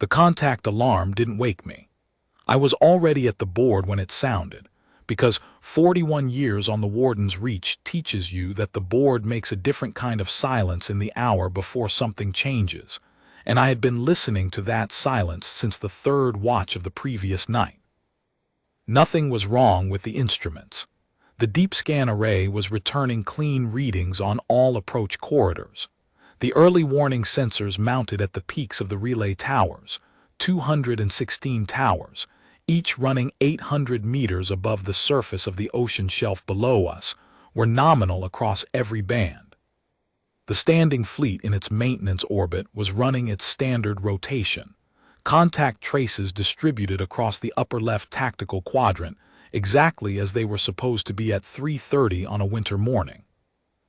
The contact alarm didn't wake me. I was already at the board when it sounded, because 41 years on the warden's reach teaches you that the board makes a different kind of silence in the hour before something changes, and I had been listening to that silence since the third watch of the previous night. Nothing was wrong with the instruments. The deep scan array was returning clean readings on all approach corridors. The early warning sensors mounted at the peaks of the relay towers, 216 towers, each running 800 meters above the surface of the ocean shelf below us, were nominal across every band. The standing fleet in its maintenance orbit was running its standard rotation. Contact traces distributed across the upper left tactical quadrant, exactly as they were supposed to be at 3:30 on a winter morning.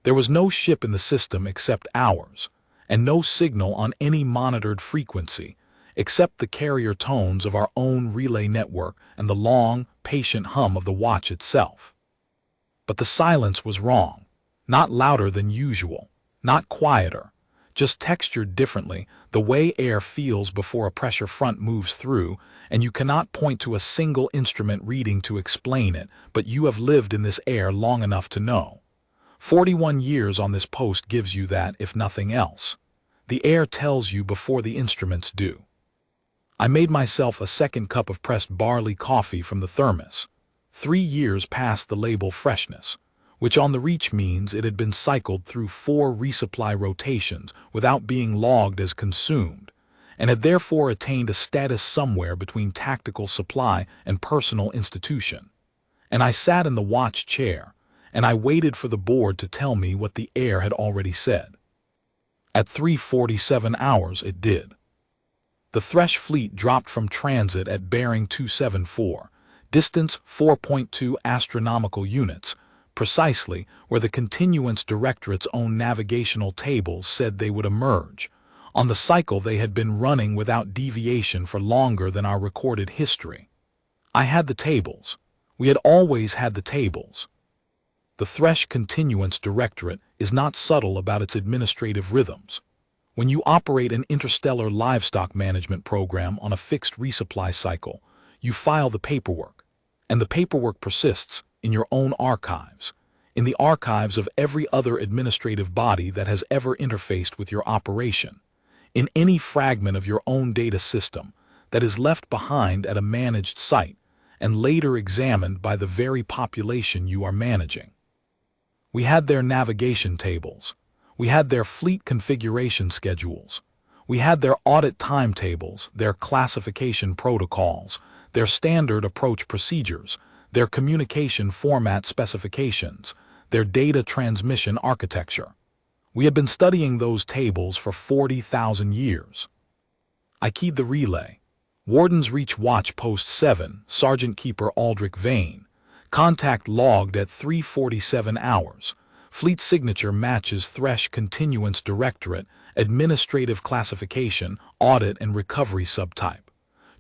There was no ship in the system except ours, and no signal on any monitored frequency, except the carrier tones of our own relay network and the long, patient hum of the watch itself. But the silence was wrong. Not louder than usual, not quieter, just textured differently, the way air feels before a pressure front moves through, and you cannot point to a single instrument reading to explain it, but you have lived in this air long enough to know. 41 years on this post gives you that, if nothing else. The air tells you before the instruments do. I made myself a second cup of pressed barley coffee from the thermos. 3 years past the label freshness, which on the reach means it had been cycled through 4 resupply rotations without being logged as consumed, and had therefore attained a status somewhere between tactical supply and personal institution. And I sat in the watch chair, and I waited for the board to tell me what the air had already said. At 3:47 hours it did. The Thresh fleet dropped from transit at bearing 274, distance 4.2 astronomical units, precisely where the Continuance Directorate's own navigational tables said they would emerge, on the cycle they had been running without deviation for longer than our recorded history. I had the tables. We had always had the tables. The Thresh Continuance Directorate is not subtle about its administrative rhythms. When you operate an interstellar livestock management program on a fixed resupply cycle, you file the paperwork, and the paperwork persists in your own archives, in the archives of every other administrative body that has ever interfaced with your operation, in any fragment of your own data system that is left behind at a managed site and later examined by the very population you are managing. We had their navigation tables. We had their fleet configuration schedules. We had their audit timetables, their classification protocols, their standard approach procedures, their communication format specifications, their data transmission architecture. We had been studying those tables for 40,000 years. I keyed the relay. Warden's Reach Watch Post 7, Sergeant Keeper Aldrich Vane. Contact logged at 3:47 hours. Fleet signature matches Thresh Continuance Directorate, Administrative Classification, Audit and Recovery Subtype.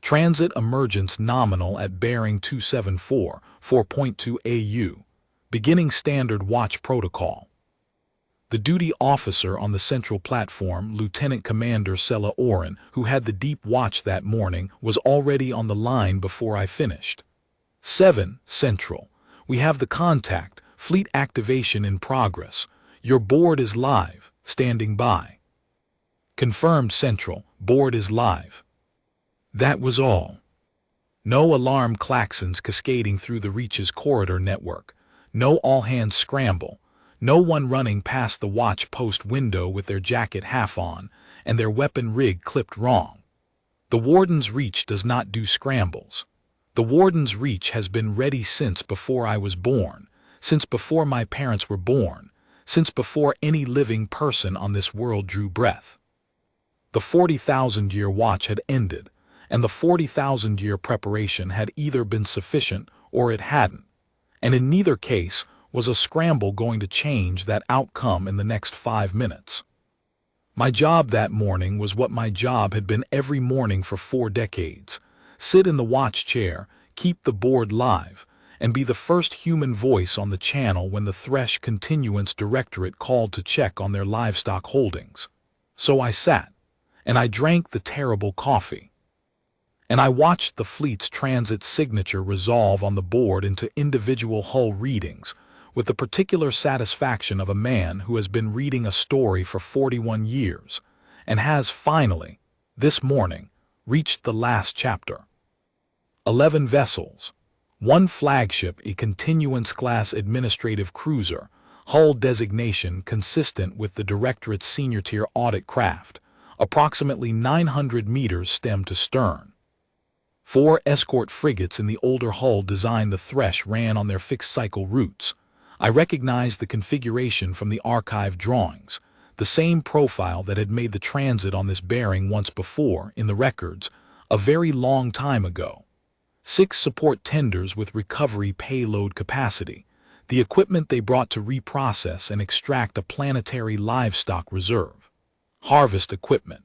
Transit emergence nominal at bearing 274, 4.2 AU. Beginning standard watch protocol. The duty officer on the central platform, Lieutenant Commander Sella Oren, who had the deep watch that morning, was already on the line before I finished. 7. Central. We have the contact. Fleet activation in progress. Your board is live. Standing by. Confirmed Central. Board is live. That was all. No alarm klaxons cascading through the Reach's corridor network. No all-hands scramble. No one running past the watch post window with their jacket half on and their weapon rig clipped wrong. The Warden's Reach does not do scrambles. The Warden's Reach has been ready since before I was born, since before my parents were born, since before any living person on this world drew breath. The 40,000-year watch had ended, and the 40,000-year preparation had either been sufficient or it hadn't, and in neither case was a scramble going to change that outcome in the next 5 minutes. My job that morning was what my job had been every morning for 4 decades. Sit in the watch chair, keep the board live, and be the first human voice on the channel when the Thresh Continuance Directorate called to check on their livestock holdings. So I sat, and I drank the terrible coffee. and I watched the fleet's transit signature resolve on the board into individual hull readings, with the particular satisfaction of a man who has been reading a story for 41 years, and has finally, this morning, reached the last chapter. 11 vessels, 1 flagship, a continuance-class administrative cruiser, hull designation consistent with the Directorate's senior-tier audit craft, approximately 900 meters stem to stern. 4 escort frigates in the older hull design the Thresh ran on their fixed-cycle routes. I recognized the configuration from the archive drawings, the same profile that had made the transit on this bearing once before, in the records, a very long time ago. 6 support tenders with recovery payload capacity, the equipment they brought to reprocess and extract a planetary livestock reserve. Harvest equipment.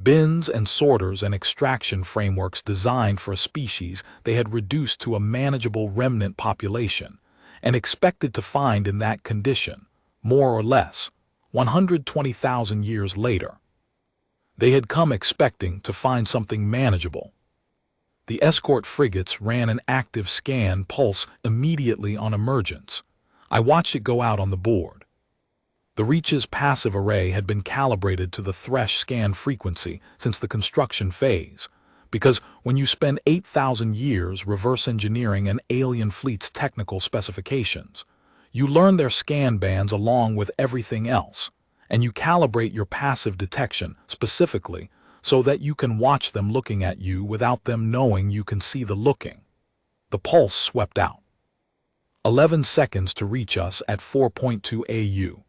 Bins and sorters and extraction frameworks designed for a species they had reduced to a manageable remnant population, and expected to find in that condition, more or less, 120,000 years later. They had come expecting to find something manageable. The escort frigates ran an active scan pulse immediately on emergence. I watched it go out on the board. The Reach's passive array had been calibrated to the Thresh scan frequency since the construction phase, because when you spend 8,000 years reverse engineering an alien fleet's technical specifications, you learn their scan bands along with everything else, and you calibrate your passive detection specifically so that you can watch them looking at you without them knowing you can see the looking. The pulse swept out. 11 seconds to reach us at 4.2 AU.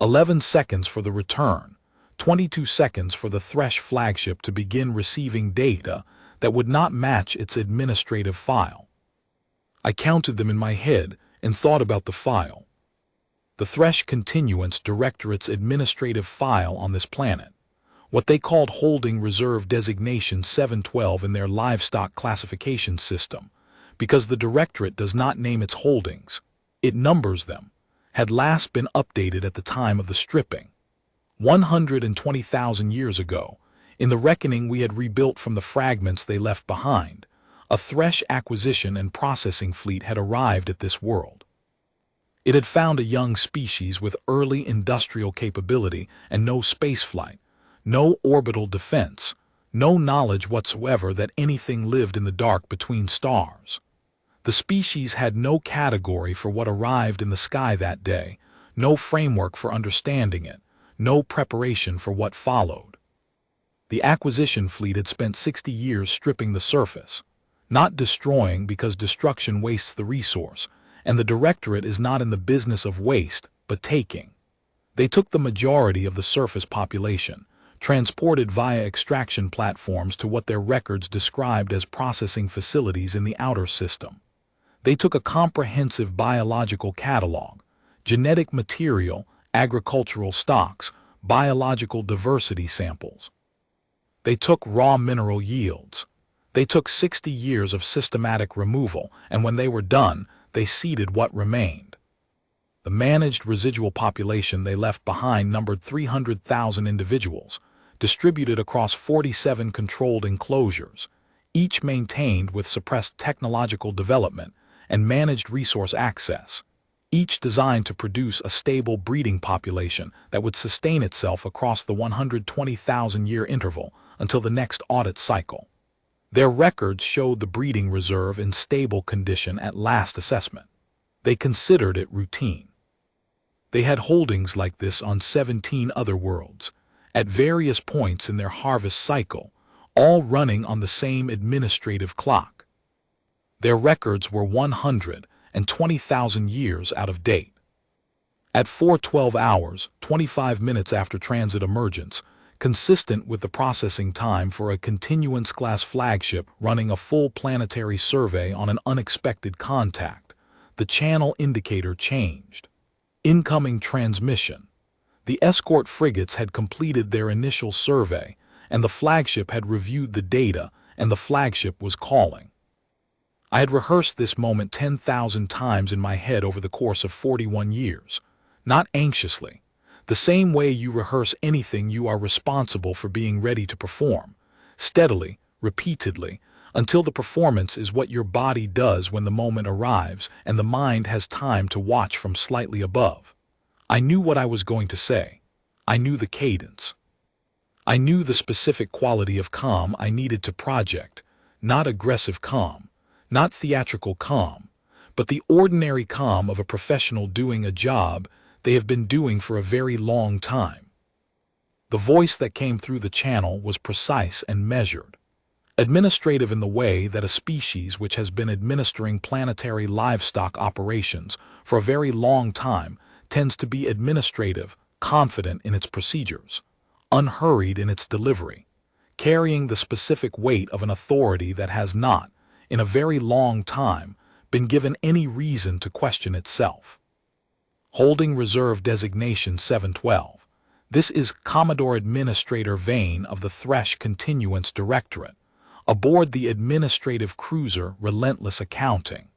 11 seconds for the return. 22 seconds for the Thresh flagship to begin receiving data that would not match its administrative file. I counted them in my head and thought about the file. The Thresh Continuance Directorate's administrative file on this planet, what they called Holding Reserve Designation 712 in their livestock classification system, because the Directorate does not name its holdings, it numbers them, had last been updated at the time of the stripping. 120,000 years ago, in the reckoning we had rebuilt from the fragments they left behind, a Thresh acquisition and processing fleet had arrived at this world. It had found a young species with early industrial capability and no spaceflight, no orbital defense, no knowledge whatsoever that anything lived in the dark between stars. The species had no category for what arrived in the sky that day, no framework for understanding it, no preparation for what followed. The acquisition fleet had spent 60 years stripping the surface, not destroying because destruction wastes the resource, and the Directorate is not in the business of waste, but taking. They took the majority of the surface population, transported via extraction platforms to what their records described as processing facilities in the outer system. They took a comprehensive biological catalog, genetic material, agricultural stocks, biological diversity samples. They took raw mineral yields. They took 60 years of systematic removal, and when they were done, they seeded what remained. The managed residual population they left behind numbered 300,000 individuals, distributed across 47 controlled enclosures, each maintained with suppressed technological development and managed resource access, each designed to produce a stable breeding population that would sustain itself across the 120,000-year interval until the next audit cycle. Their records showed the breeding reserve in stable condition at last assessment. They considered it routine. They had holdings like this on 17 other worlds, at various points in their harvest cycle, all running on the same administrative clock. Their records were 120,000 years out of date. At 4:12 hours, 25 minutes after transit emergence, consistent with the processing time for a continuance-class flagship running a full planetary survey on an unexpected contact, the channel indicator changed. Incoming transmission. The escort frigates had completed their initial survey, and the flagship had reviewed the data, and the flagship was calling. I had rehearsed this moment 10,000 times in my head over the course of 41 years, not anxiously, the same way you rehearse anything you are responsible for being ready to perform, steadily, repeatedly, until the performance is what your body does when the moment arrives and the mind has time to watch from slightly above. I knew what I was going to say. I knew the cadence. I knew the specific quality of calm I needed to project, not aggressive calm, not theatrical calm, but the ordinary calm of a professional doing a job they have been doing for a very long time. The voice that came through the channel was precise and measured, administrative in the way that a species which has been administering planetary livestock operations for a very long time tends to be administrative, confident in its procedures, unhurried in its delivery, carrying the specific weight of an authority that has not, in a very long time, been given any reason to question itself. Holding Reserve Designation 712. This is Commodore Administrator Vane of the Thresh Continuance Directorate, aboard the administrative cruiser Relentless Accounting.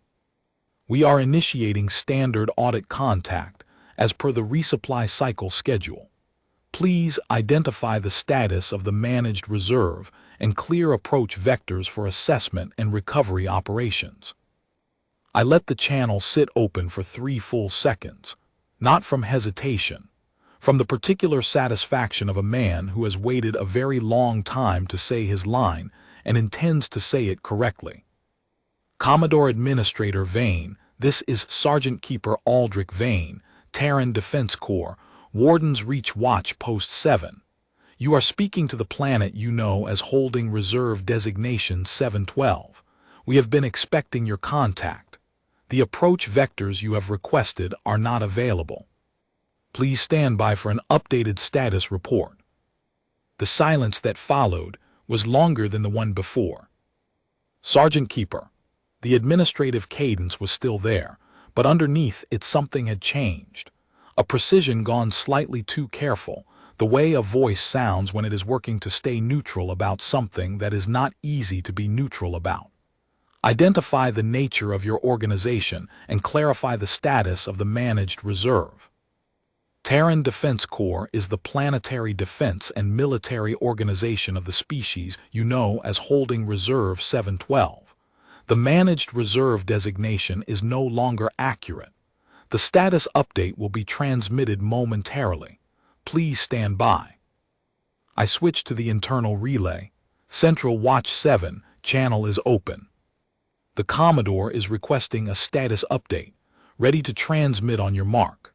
We are initiating standard audit contact as per the resupply cycle schedule. Please identify the status of the managed reserve and clear approach vectors for assessment and recovery operations. I let the channel sit open for 3 full seconds, not from hesitation, from the particular satisfaction of a man who has waited a very long time to say his line and intends to say it correctly. Commodore Administrator Vane, this is Sergeant Keeper Aldrich Vane, Terran Defense Corps, Warden's Reach Watch Post 7. You are speaking to the planet you know as holding Reserve Designation 712. We have been expecting your contact. The approach vectors you have requested are not available. Please stand by for an updated status report. The silence that followed was longer than the one before. Sergeant Keeper. The administrative cadence was still there, but underneath it something had changed. A precision gone slightly too careful, the way a voice sounds when it is working to stay neutral about something that is not easy to be neutral about. Identify the nature of your organization and clarify the status of the managed reserve. Terran Defense Corps is the planetary defense and military organization of the species you know as holding Reserve 712. The managed reserve designation is no longer accurate. The status update will be transmitted momentarily. Please stand by. I switch to the internal relay. Central Watch 7 channel is open. The Commodore is requesting a status update, ready to transmit on your mark.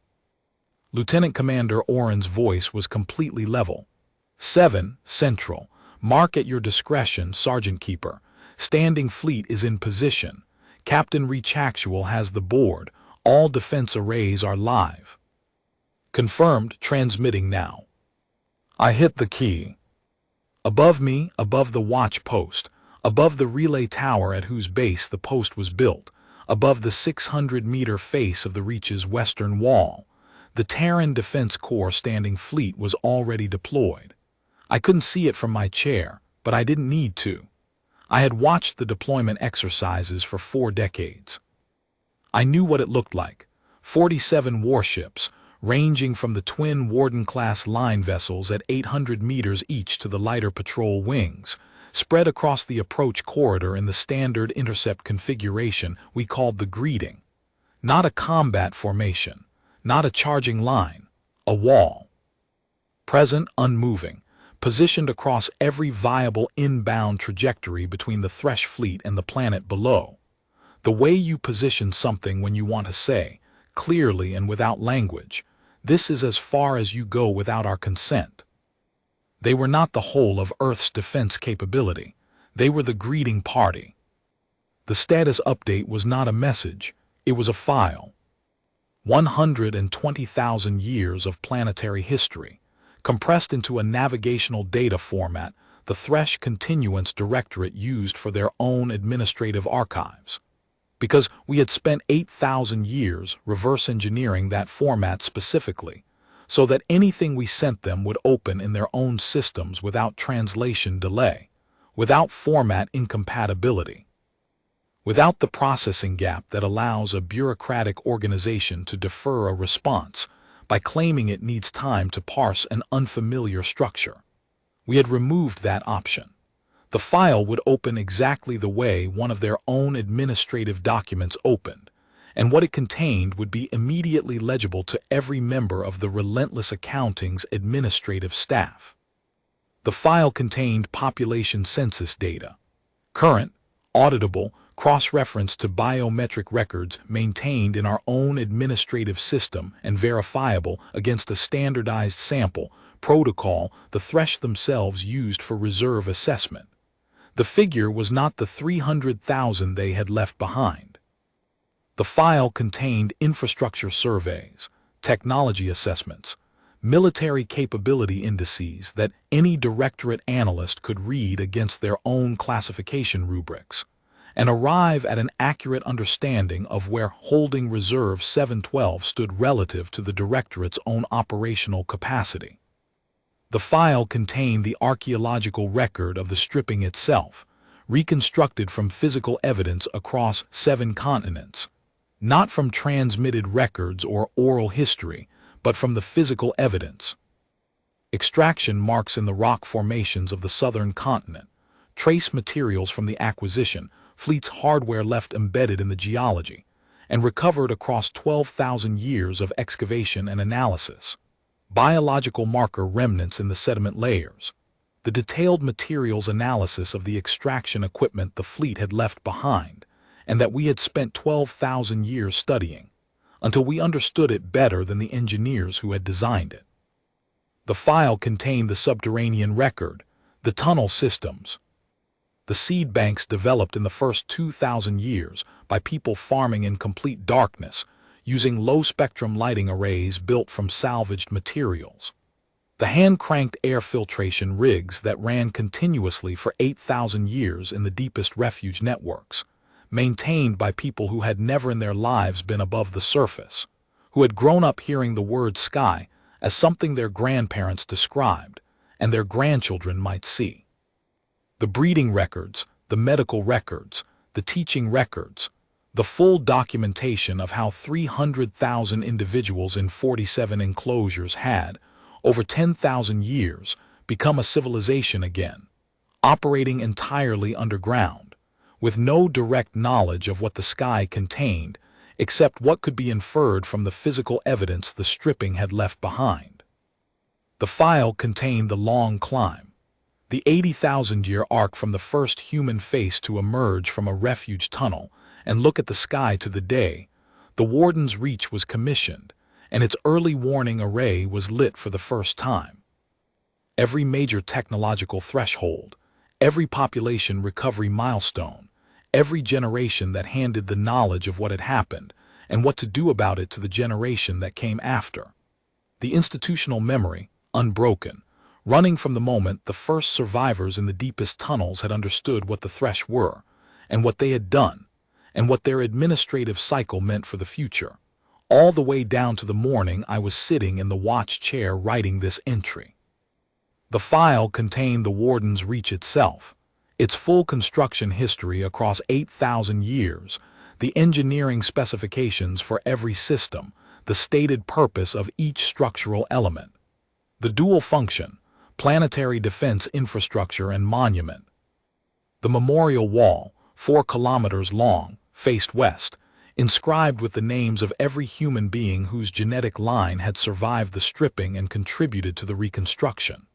Lieutenant Commander Oren's voice was completely level. 7, Central. Mark at your discretion, Sergeant Keeper. Standing fleet is in position. Captain Reach Actual has the board. All defense arrays are live. Confirmed, transmitting now. I hit the key. Above me, above the watch post, above the relay tower at whose base the post was built, above the 600-meter face of the Reach's western wall, the Terran Defense Corps standing fleet was already deployed. I couldn't see it from my chair, but I didn't need to. I had watched the deployment exercises for 4 decades. I knew what it looked like. 47 warships, ranging from the twin Warden-class line vessels at 800 meters each to the lighter patrol wings, spread across the approach corridor in the standard intercept configuration we called the greeting. Not a combat formation, not a charging line, a wall. Present, unmoving, positioned across every viable inbound trajectory between the Thresh fleet and the planet below. The way you position something when you want to say, clearly and without language, this is as far as you go without our consent. They were not the whole of Earth's defense capability. They were the greeting party. The status update was not a message, it was a file. 120,000 years of planetary history, compressed into a navigational data format the Thresh Continuance Directorate used for their own administrative archives. Because we had spent 8,000 years reverse engineering that format specifically, so that anything we sent them would open in their own systems without translation delay, without format incompatibility, without the processing gap that allows a bureaucratic organization to defer a response by claiming it needs time to parse an unfamiliar structure. We had removed that option. The file would open exactly the way one of their own administrative documents opened, and what it contained would be immediately legible to every member of the Relentless Accounting's administrative staff. The file contained population census data, current, auditable, cross-referenced to biometric records maintained in our own administrative system and verifiable against a standardized sample protocol the Thresh themselves used for reserve assessment. The figure was not the 300,000 they had left behind. The file contained infrastructure surveys, technology assessments, military capability indices that any directorate analyst could read against their own classification rubrics and arrive at an accurate understanding of where holding reserve 712 stood relative to the directorate's own operational capacity. The file contained the archaeological record of the stripping itself, reconstructed from physical evidence across 7 continents, not from transmitted records or oral history, but from the physical evidence. Extraction marks in the rock formations of the southern continent, trace materials from the acquisition, fleet's hardware left embedded in the geology, and recovered across 12,000 years of excavation and analysis. Biological marker remnants in the sediment layers, the detailed materials analysis of the extraction equipment the fleet had left behind, and that we had spent 12,000 years studying, until we understood it better than the engineers who had designed it. The file contained the subterranean record, the tunnel systems, the seed banks developed in the first 2,000 years by people farming in complete darkness, using low-spectrum lighting arrays built from salvaged materials, the hand-cranked air filtration rigs that ran continuously for 8,000 years in the deepest refuge networks, maintained by people who had never in their lives been above the surface, who had grown up hearing the word sky as something their grandparents described and their grandchildren might see. The breeding records, the medical records, the teaching records, the full documentation of how 300,000 individuals in 47 enclosures had, over 10,000 years, become a civilization again, operating entirely underground, with no direct knowledge of what the sky contained except what could be inferred from the physical evidence the stripping had left behind. The file contained the long climb, the 80,000-year arc from the first human face to emerge from a refuge tunnel and look at the sky to the day the warden's reach was commissioned and its early warning array was lit for the first time. Every major technological threshold, every population recovery milestone, every generation that handed the knowledge of what had happened and what to do about it to the generation that came after. The institutional memory, unbroken, running from the moment the first survivors in the deepest tunnels had understood what the Thresh were, and what they had done, and what their administrative cycle meant for the future, all the way down to the morning I was sitting in the watch chair writing this entry. The file contained the warden's reach itself, its full construction history across 8,000 years, the engineering specifications for every system, the stated purpose of each structural element, the dual function, planetary defense infrastructure and monument. The memorial wall, 4 kilometers long, faced west, inscribed with the names of every human being whose genetic line had survived the stripping and contributed to the reconstruction.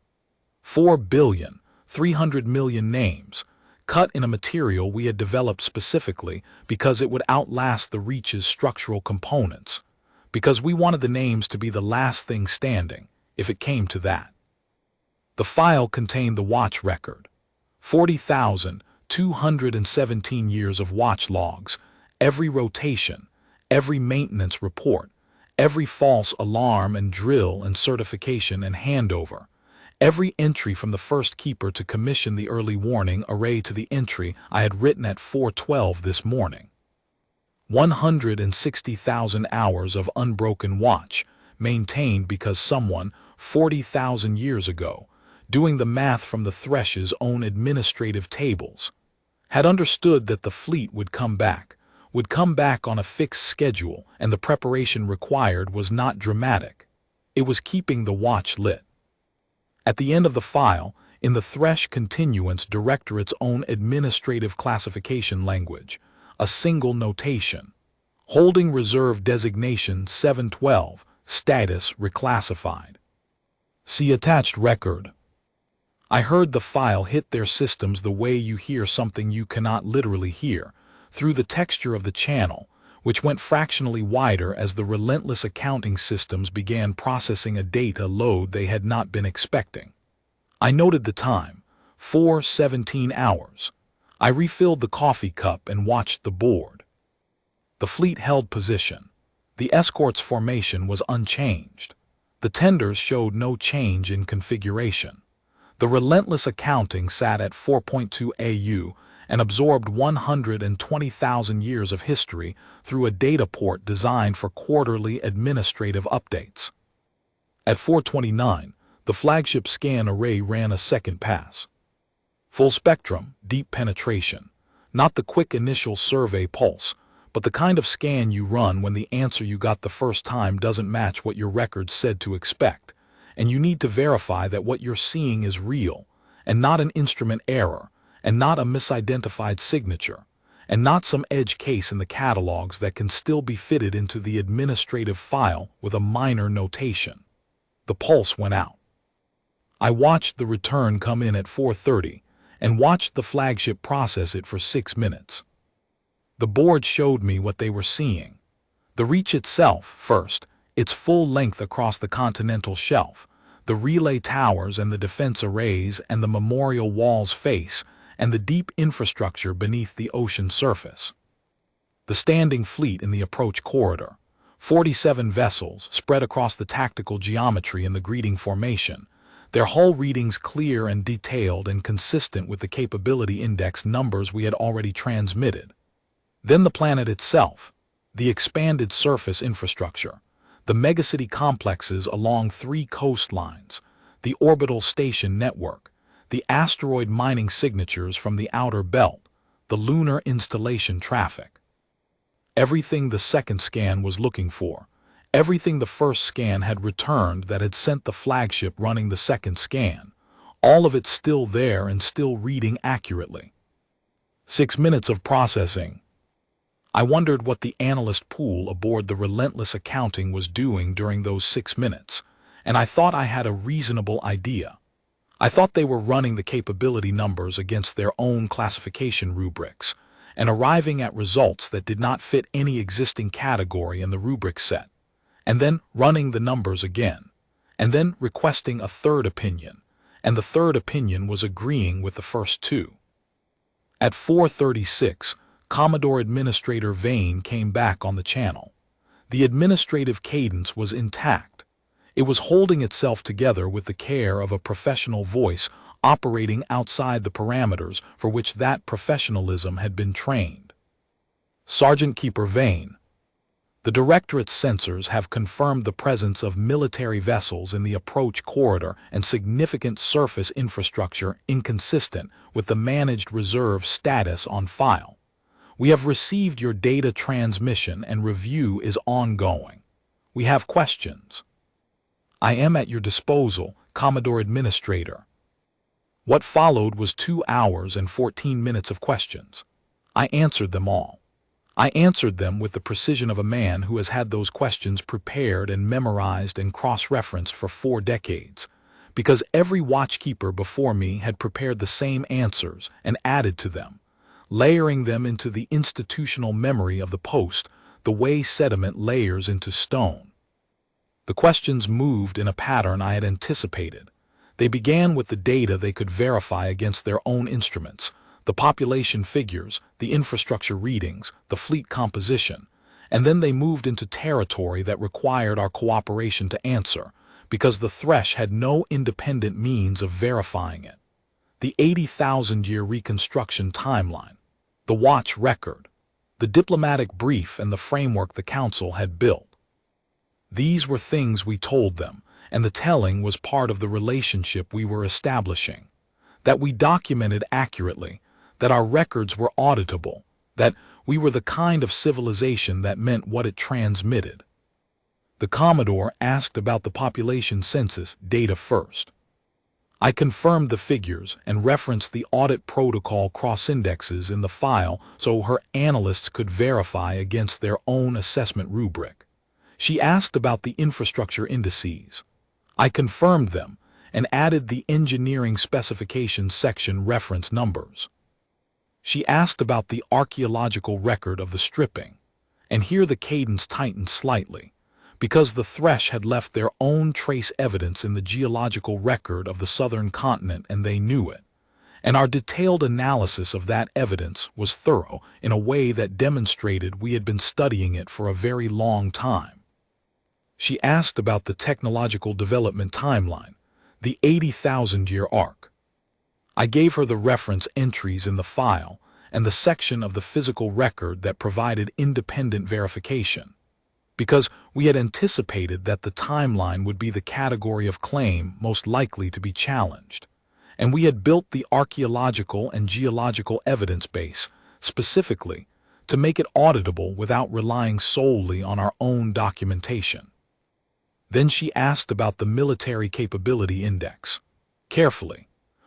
4,300,000,000 names, cut in a material we had developed specifically because it would outlast the Reach's structural components, because we wanted the names to be the last thing standing, if it came to that. The file contained the watch record, 40,217 years of watch logs, every rotation, every maintenance report, every false alarm and drill and certification and handover, every entry from the first keeper to commission the early warning array to the entry I had written at 4:12 this morning. 160,000 hours of unbroken watch, maintained because someone, 40,000 years ago, doing the math from the Thresh's own administrative tables, had understood that the fleet would come back on a fixed schedule, and the preparation required was not dramatic. It was keeping the watch lit. At the end of the file, in the Thresh Continuance Directorate's own administrative classification language, a single notation. Holding reserve designation 712, status reclassified. See attached record. I heard the file hit their systems the way you hear something you cannot literally hear, through the texture of the channel, which went fractionally wider as the relentless accounting systems began processing a data load they had not been expecting. I noted the time, 4:17 hours. I refilled the coffee cup and watched the board. The fleet held position. The escort's formation was unchanged. The tenders showed no change in configuration. The relentless accounting sat at 4.2 AU and absorbed 120,000 years of history through a data port designed for quarterly administrative updates. At 4:29, the flagship scan array ran a second pass. Full spectrum, deep penetration. Not the quick initial survey pulse, but the kind of scan you run when the answer you got the first time doesn't match what your records said to expect, and you need to verify that what you're seeing is real, and not an instrument error, and not a misidentified signature, and not some edge case in the catalogs that can still be fitted into the administrative file with a minor notation. The pulse went out. I watched the return come in at 4:30 and watched the flagship process it for 6 minutes. The board showed me what they were seeing. The reach itself, first, its full length across the continental shelf, the relay towers and the defense arrays and the memorial wall's face, and the deep infrastructure beneath the ocean surface. The standing fleet in the approach corridor, 47 vessels spread across the tactical geometry in the greeting formation, their hull readings clear and detailed and consistent with the capability index numbers we had already transmitted. Then the planet itself, the expanded surface infrastructure, the megacity complexes along 3 coastlines, the orbital station network, the asteroid mining signatures from the outer belt, the lunar installation traffic. Everything the second scan was looking for, everything the first scan had returned that had sent the flagship running the second scan, all of it still there and still reading accurately. 6 minutes of processing. I wondered what the analyst pool aboard the relentless accounting was doing during those 6 minutes, and I thought I had a reasonable idea. I thought they were running the capability numbers against their own classification rubrics, and arriving at results that did not fit any existing category in the rubric set, and then running the numbers again, and then requesting a third opinion, and the third opinion was agreeing with the first 2. At 4:36, Commodore Administrator Vane came back on the channel. The administrative cadence was intact. It was holding itself together with the care of a professional voice operating outside the parameters for which that professionalism had been trained. Sergeant Keeper Vane. The Directorate's sensors have confirmed the presence of military vessels in the approach corridor and significant surface infrastructure inconsistent with the managed reserve status on file. We have received your data transmission and review is ongoing. We have questions. I am at your disposal, Commodore Administrator. What followed was 2 hours and 14 minutes of questions. I answered them all. I answered them with the precision of a man who has had those questions prepared and memorized and cross-referenced for 4 decades, because every watchkeeper before me had prepared the same answers and added to them, layering them into the institutional memory of the post the way sediment layers into stone. The questions moved in a pattern I had anticipated. They began with the data they could verify against their own instruments, the population figures, the infrastructure readings, the fleet composition, and then they moved into territory that required our cooperation to answer, because the Thresh had no independent means of verifying it. The 80,000-year reconstruction timeline, the watch record, the diplomatic brief and the framework the Council had built. These were things we told them, and the telling was part of the relationship we were establishing, that we documented accurately, that our records were auditable, that we were the kind of civilization that meant what it transmitted. The Commodore asked about the population census data first. I confirmed the figures and referenced the audit protocol cross-indexes in the file so her analysts could verify against their own assessment rubric. She asked about the infrastructure indices. I confirmed them and added the engineering specifications section reference numbers. She asked about the archaeological record of the stripping, and here the cadence tightened slightly, because the Thresh had left their own trace evidence in the geological record of the southern continent and they knew it, and our detailed analysis of that evidence was thorough in a way that demonstrated we had been studying it for a very long time. She asked about the technological development timeline, the 80,000-year arc. I gave her the reference entries in the file and the section of the physical record that provided independent verification, because we had anticipated that the timeline would be the category of claim most likely to be challenged, and we had built the archaeological and geological evidence base specifically to make it auditable without relying solely on our own documentation. Then she asked about the military capability index, carefully,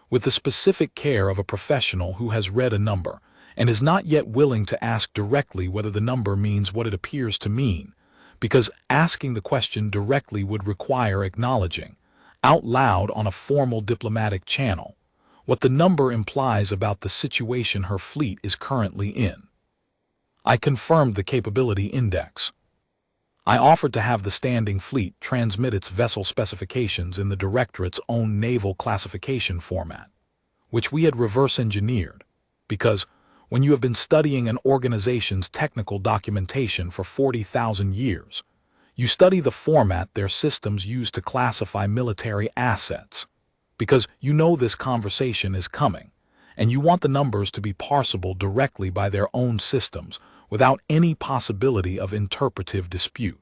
with the specific care of a professional who has read a number and is not yet willing to ask directly whether the number means what it appears to mean, because asking the question directly would require acknowledging, out loud on a formal diplomatic channel, what the number implies about the situation her fleet is currently in. I confirmed the capability index. I offered to have the standing fleet transmit its vessel specifications in the Directorate's own naval classification format, which we had reverse engineered, because when you have been studying an organization's technical documentation for 40,000 years, you study the format their systems use to classify military assets, because you know this conversation is coming, and you want the numbers to be parsable directly by their own systems without any possibility of interpretive dispute.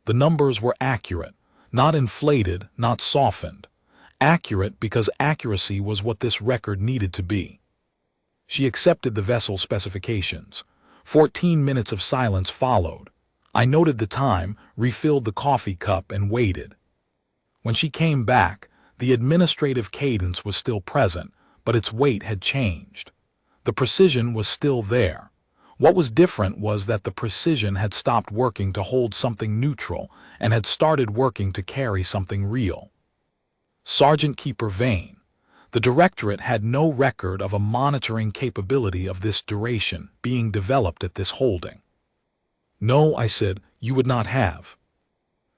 The numbers were accurate, not inflated, not softened. Accurate because accuracy was what this record needed to be. She accepted the vessel specifications. 14 minutes of silence followed. I noted the time, refilled the coffee cup, and waited. When she came back, the administrative cadence was still present, but its weight had changed. The precision was still there. What was different was that the precision had stopped working to hold something neutral and had started working to carry something real. Sergeant Keeper Vane. The Directorate had no record of a monitoring capability of this duration being developed at this holding. No, I said, you would not have.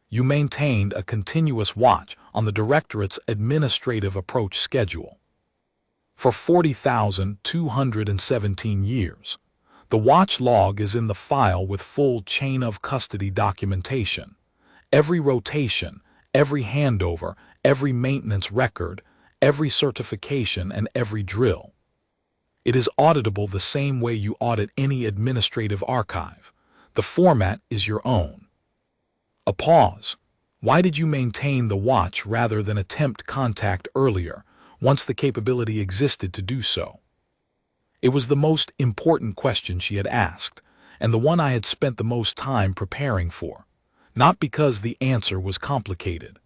You maintained a continuous watch on the Directorate's administrative approach schedule. For 40,217 years, the watch log is in the file with full chain of custody documentation. Every rotation, every handover, every maintenance record, every certification, and every drill. It is auditable the same way you audit any administrative archive. The format is your own. A pause. Why did you maintain the watch rather than attempt contact earlier, once the capability existed to do so? It was the most important question she had asked, and the one I had spent the most time preparing for, not because the answer was complicated,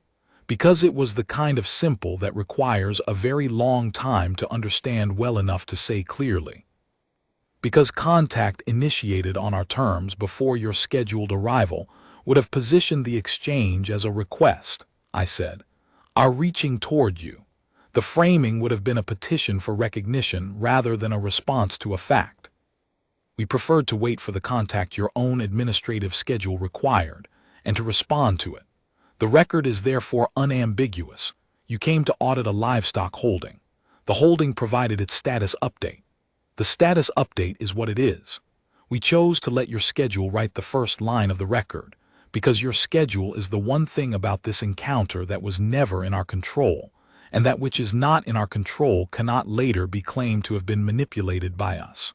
because it was the kind of simple that requires a very long time to understand well enough to say clearly. Because contact initiated on our terms before your scheduled arrival would have positioned the exchange as a request, I said, our reaching toward you. The framing would have been a petition for recognition rather than a response to a fact. We preferred to wait for the contact your own administrative schedule required and to respond to it. The record is therefore unambiguous. You came to audit a livestock holding. The holding provided its status update. The status update is what it is. We chose to let your schedule write the first line of the record, because your schedule is the one thing about this encounter that was never in our control, and that which is not in our control cannot later be claimed to have been manipulated by us.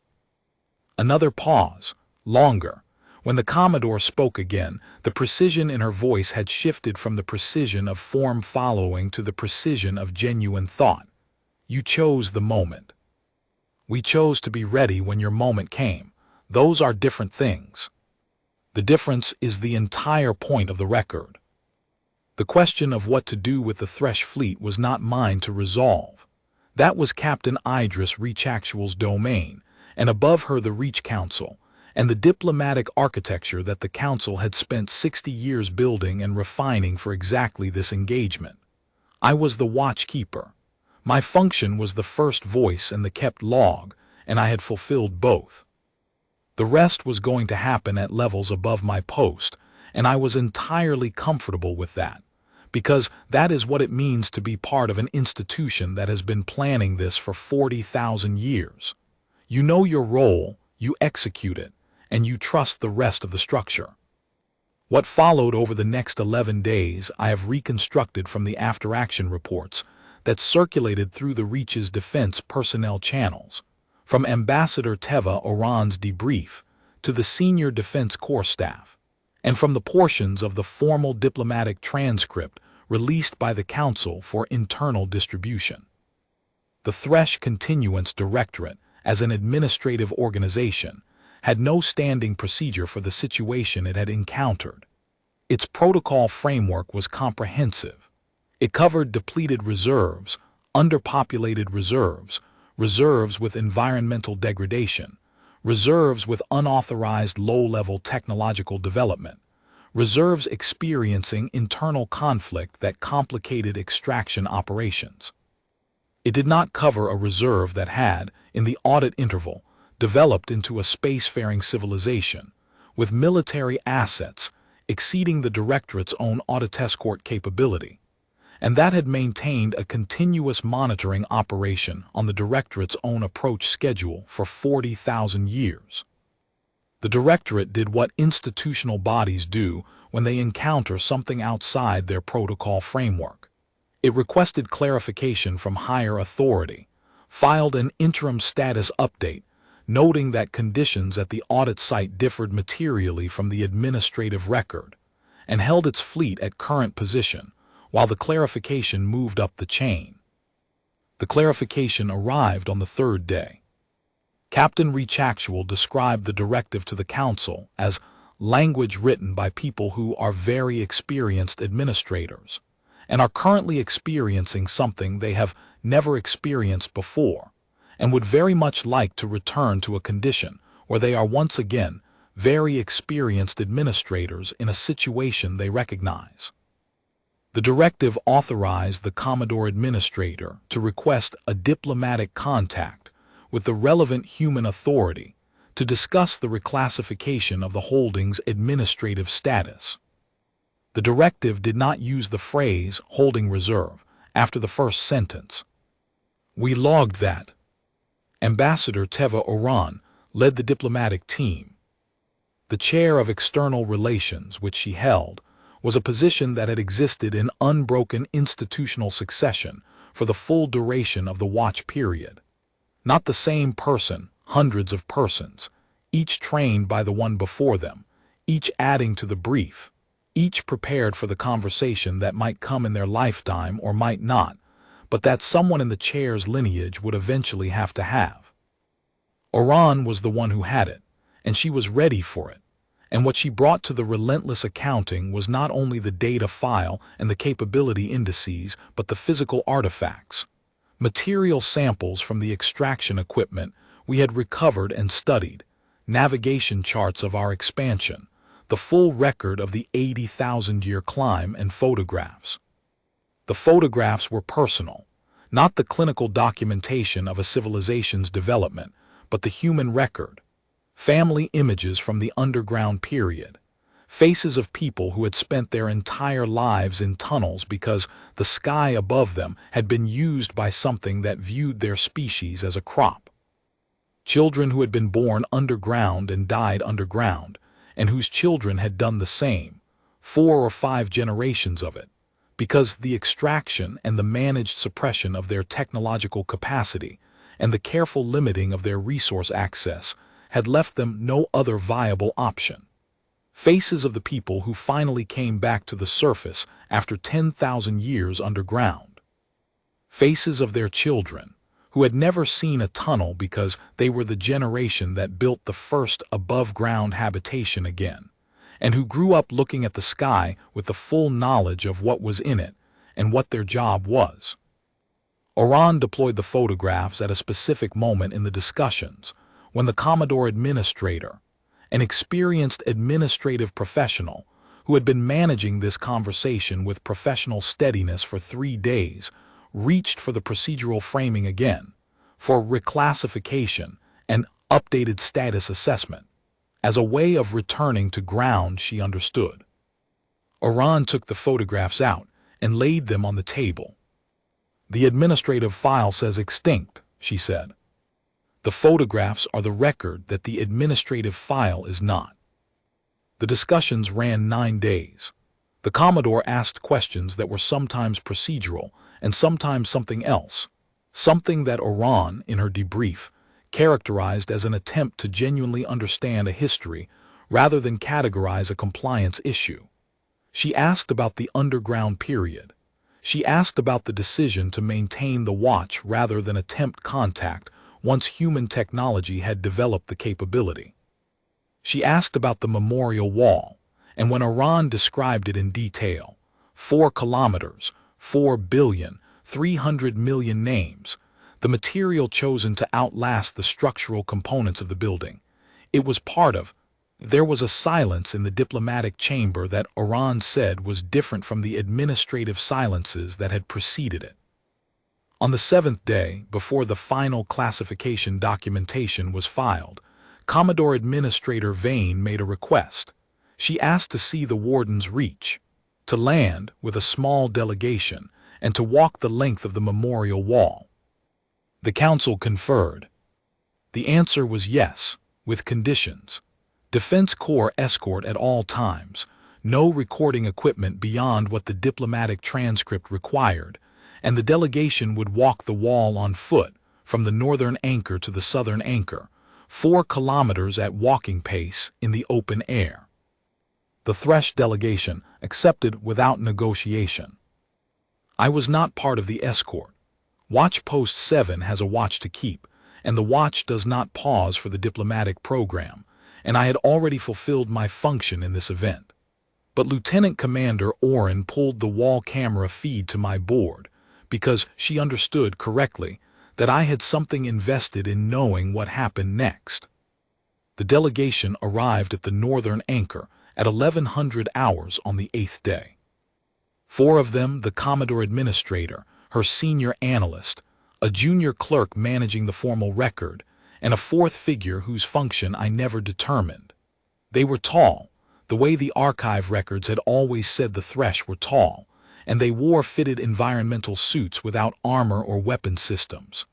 Another pause, longer. When the Commodore spoke again, the precision in her voice had shifted from the precision of form following to the precision of genuine thought. You chose the moment. We chose to be ready when your moment came. Those are different things. The difference is the entire point of the record. The question of what to do with the Thresh fleet was not mine to resolve. That was Captain Idris Reachactual's domain, and above her the Reach Council, and the diplomatic architecture that the Council had spent 60 years building and refining for exactly this engagement. I was the watchkeeper. My function was the first voice and the kept log, and I had fulfilled both. The rest was going to happen at levels above my post, and I was entirely comfortable with that, because that is what it means to be part of an institution that has been planning this for 40,000 years. You know your role, you execute it, and you trust the rest of the structure. What followed over the next 11 days I have reconstructed from the after-action reports that circulated through the Reach's defense personnel channels, from Ambassador Teva Oran's debrief to the senior Defense Corps staff, and from the portions of the formal diplomatic transcript released by the Council for internal distribution. The Thresh Continuance Directorate, as an administrative organization, had no standing procedure for the situation it had encountered. Its protocol framework was comprehensive. It covered depleted reserves, underpopulated reserves, reserves with environmental degradation, reserves with unauthorized low-level technological development, reserves experiencing internal conflict that complicated extraction operations. It did not cover a reserve that had, in the audit interval, developed into a spacefaring civilization, with military assets exceeding the Directorate's own audit escort capability, and that had maintained a continuous monitoring operation on the Directorate's own approach schedule for 40,000 years. The Directorate did what institutional bodies do when they encounter something outside their protocol framework. It requested clarification from higher authority, filed an interim status update, noting that conditions at the audit site differed materially from the administrative record, and held its fleet at current position, while the clarification moved up the chain. The clarification arrived on the third day. Captain Reachactual described the directive to the Council as language written by people who are very experienced administrators, and are currently experiencing something they have never experienced before, and would very much like to return to a condition where they are once again very experienced administrators in a situation they recognize. The directive authorized the Commodore Administrator to request a diplomatic contact with the relevant human authority to discuss the reclassification of the holding's administrative status. The directive did not use the phrase holding reserve after the first sentence. We logged that. Ambassador Teva Oran led the diplomatic team. The chair of external relations, which she held, was a position that had existed in unbroken institutional succession for the full duration of the watch period. Not the same person, hundreds of persons, each trained by the one before them, each adding to the brief, each prepared for the conversation that might come in their lifetime or might not, but that someone in the chair's lineage would eventually have to have. Oran was the one who had it, and she was ready for it, and what she brought to the relentless accounting was not only the data file and the capability indices, but the physical artifacts, material samples from the extraction equipment we had recovered and studied, navigation charts of our expansion, the full record of the 80,000-year climb, and photographs. The photographs were personal, not the clinical documentation of a civilization's development, but the human record, family images from the underground period, faces of people who had spent their entire lives in tunnels because the sky above them had been used by something that viewed their species as a crop. Children who had been born underground and died underground, and whose children had done the same, 4 or 5 generations of it, because the extraction and the managed suppression of their technological capacity and the careful limiting of their resource access had left them no other viable option. Faces of the people who finally came back to the surface after 10,000 years underground. Faces of their children, who had never seen a tunnel because they were the generation that built the first above-ground habitation again, and who grew up looking at the sky with the full knowledge of what was in it and what their job was. Oran deployed the photographs at a specific moment in the discussions when the Commodore Administrator, an experienced administrative professional who had been managing this conversation with professional steadiness for 3 days, reached for the procedural framing again, for reclassification and updated status assessment, as a way of returning to ground she understood. Oran took the photographs out and laid them on the table. "The administrative file says extinct," she said. "The photographs are the record that the administrative file is not." The discussions ran 9 days. The Commodore asked questions that were sometimes procedural and sometimes something else, something that Oran, in her debrief, characterized as an attempt to genuinely understand a history rather than categorize a compliance issue. She asked about the underground period. She asked about the decision to maintain the watch rather than attempt contact once human technology had developed the capability. She asked about the memorial wall, and when Oran described it in detail, 4 kilometers, 4,300,000,000 names, the material chosen to outlast the structural components of the building, it was part of. There was a silence in the diplomatic chamber that Oran said was different from the administrative silences that had preceded it. On the 7th day, before the final classification documentation was filed, Commodore Administrator Vane made a request. She asked to see the warden's reach, to land with a small delegation, and to walk the length of the memorial wall. The council conferred. The answer was yes, with conditions. Defense Corps escort at all times, no recording equipment beyond what the diplomatic transcript required, and the delegation would walk the wall on foot from the northern anchor to the southern anchor, 4 kilometers at walking pace in the open air. The Thresh delegation accepted without negotiation. I was not part of the escort. Watch Post 7 has a watch to keep, and the watch does not pause for the diplomatic program, and I had already fulfilled my function in this event. But Lieutenant Commander Oren pulled the wall camera feed to my board because she understood correctly that I had something invested in knowing what happened next. The delegation arrived at the northern anchor at 1100 hours on the 8th day. 4 of them, the Commodore Administrator, her senior analyst, a junior clerk managing the formal record, and a 4th figure whose function I never determined. They were tall, the way the archive records had always said the Thresh were tall, and they wore fitted environmental suits without armor or weapon systems.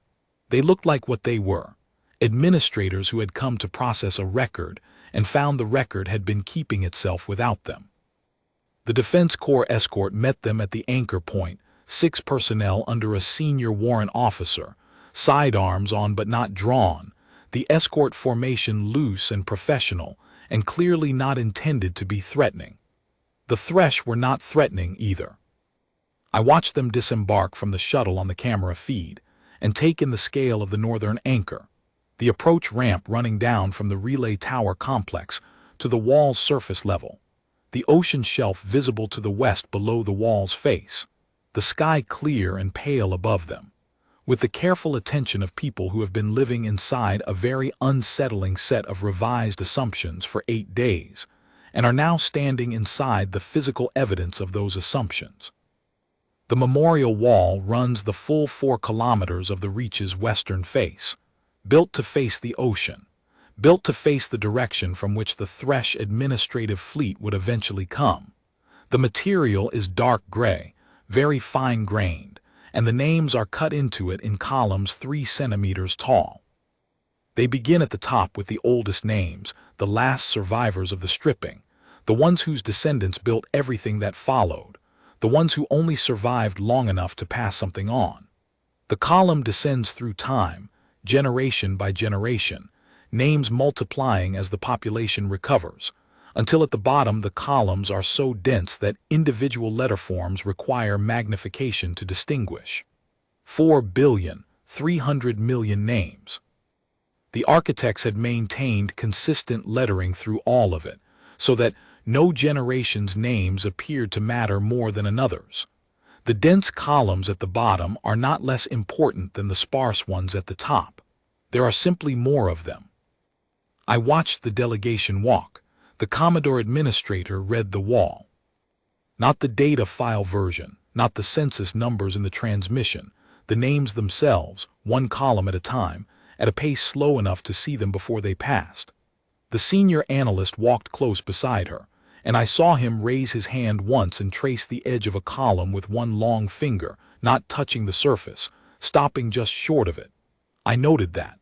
They looked like what they were, administrators who had come to process a record and found the record had been keeping itself without them. The Defense Corps escort met them at the anchor point, 6 personnel under a senior warrant officer, sidearms on but not drawn, the escort formation loose and professional, and clearly not intended to be threatening. The Thresh were not threatening either. I watched them disembark from the shuttle on the camera feed and take in the scale of the northern anchor, the approach ramp running down from the relay tower complex to the wall's surface level, the ocean shelf visible to the west below the wall's face, the sky clear and pale above them, with the careful attention of people who have been living inside a very unsettling set of revised assumptions for 8 days and are now standing inside the physical evidence of those assumptions. The memorial wall runs the full 4 kilometers of the reach's western face, built to face the ocean, built to face the direction from which the Thresh administrative fleet would eventually come. The material is dark gray, very fine-grained, and the names are cut into it in columns 3 centimeters tall. They begin at the top with the oldest names, the last survivors of the stripping, the ones whose descendants built everything that followed, the ones who only survived long enough to pass something on. The column descends through time, generation by generation, names multiplying as the population recovers, until at the bottom the columns are so dense that individual letter forms require magnification to distinguish. 4,300,000,000 names. The architects had maintained consistent lettering through all of it, so that no generation's names appeared to matter more than another's. The dense columns at the bottom are not less important than the sparse ones at the top. There are simply more of them. I watched the delegation walk. The Commodore administrator read the wall. Not the data file version, not the census numbers in the transmission, the names themselves, one column at a time, at a pace slow enough to see them before they passed. The senior analyst walked close beside her, and I saw him raise his hand once and trace the edge of a column with one long finger, not touching the surface, stopping just short of it. I noted that.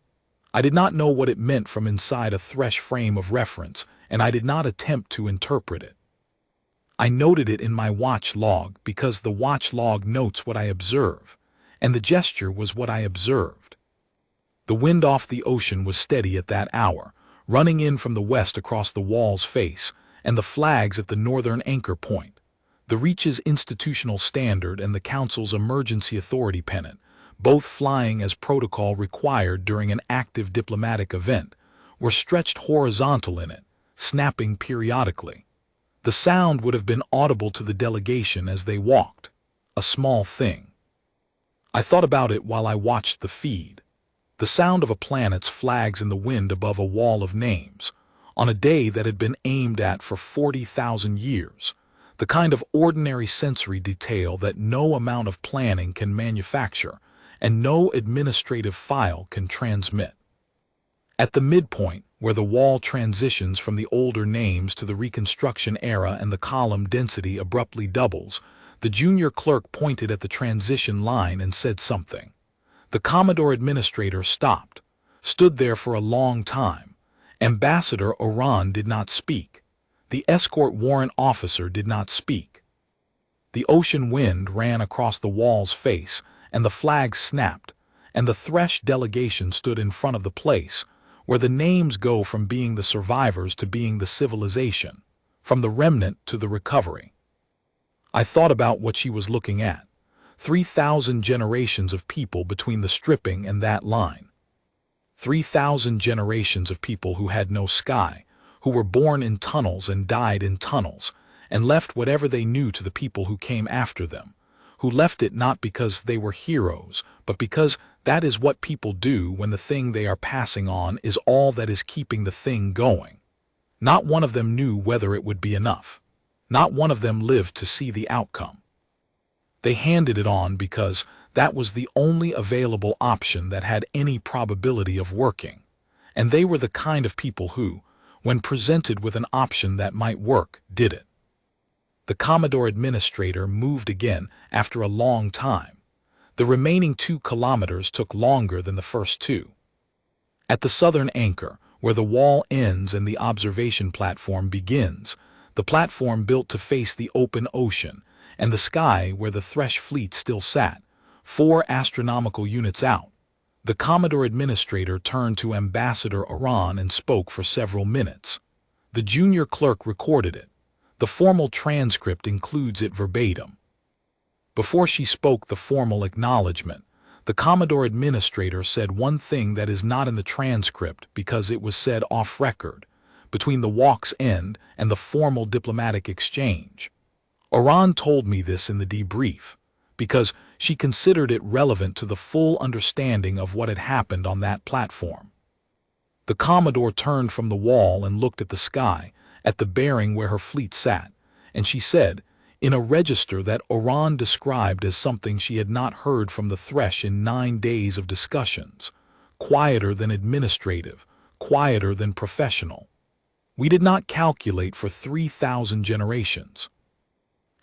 I did not know what it meant from inside a Thresh frame of reference, and I did not attempt to interpret it. I noted it in my watch log because the watch log notes what I observe, and the gesture was what I observed. The wind off the ocean was steady at that hour, running in from the west across the wall's face, and the flags at the northern anchor point, the Reach's institutional standard and the Council's emergency authority pennant, both flying as protocol required during an active diplomatic event, were stretched horizontal in it, snapping periodically. The sound would have been audible to the delegation as they walked, a small thing. I thought about it while I watched the feed. The sound of a planet's flags in the wind above a wall of names, on a day that had been aimed at for 40,000 years, the kind of ordinary sensory detail that no amount of planning can manufacture and no administrative file can transmit. At the midpoint, where the wall transitions from the older names to the Reconstruction era and the column density abruptly doubles, the junior clerk pointed at the transition line and said something. The Commodore administrator stopped, stood there for a long time. Ambassador Oran did not speak. The escort warrant officer did not speak. The ocean wind ran across the wall's face, and the flags snapped, and the Thresh delegation stood in front of the place, where the names go from being the survivors to being the civilization, from the remnant to the recovery. I thought about what she was looking at. 3,000 generations of people between the stripping and that line. 3,000 generations of people who had no sky, who were born in tunnels and died in tunnels, and left whatever they knew to the people who came after them, who left it not because they were heroes, but because that is what people do when the thing they are passing on is all that is keeping the thing going. Not one of them knew whether it would be enough. Not one of them lived to see the outcome. They handed it on because that was the only available option that had any probability of working, and they were the kind of people who, when presented with an option that might work, did it. The Commodore administrator moved again after a long time. The remaining 2 kilometers took longer than the first 2. At the southern anchor, where the wall ends and the observation platform begins, the platform built to face the open ocean, and the sky where the Thresh fleet still sat, 4 astronomical units out, the Commodore administrator turned to Ambassador Oran and spoke for several minutes. The junior clerk recorded it. The formal transcript includes it verbatim. Before she spoke the formal acknowledgement, the Commodore administrator said one thing that is not in the transcript because it was said off record, between the walk's end and the formal diplomatic exchange. Oran told me this in the debrief, because she considered it relevant to the full understanding of what had happened on that platform. The Commodore turned from the wall and looked at the sky, at the bearing where her fleet sat, and she said, in a register that Oran described as something she had not heard from the Thresh in 9 days of discussions, quieter than administrative, quieter than professional. We did not calculate for 3,000 generations.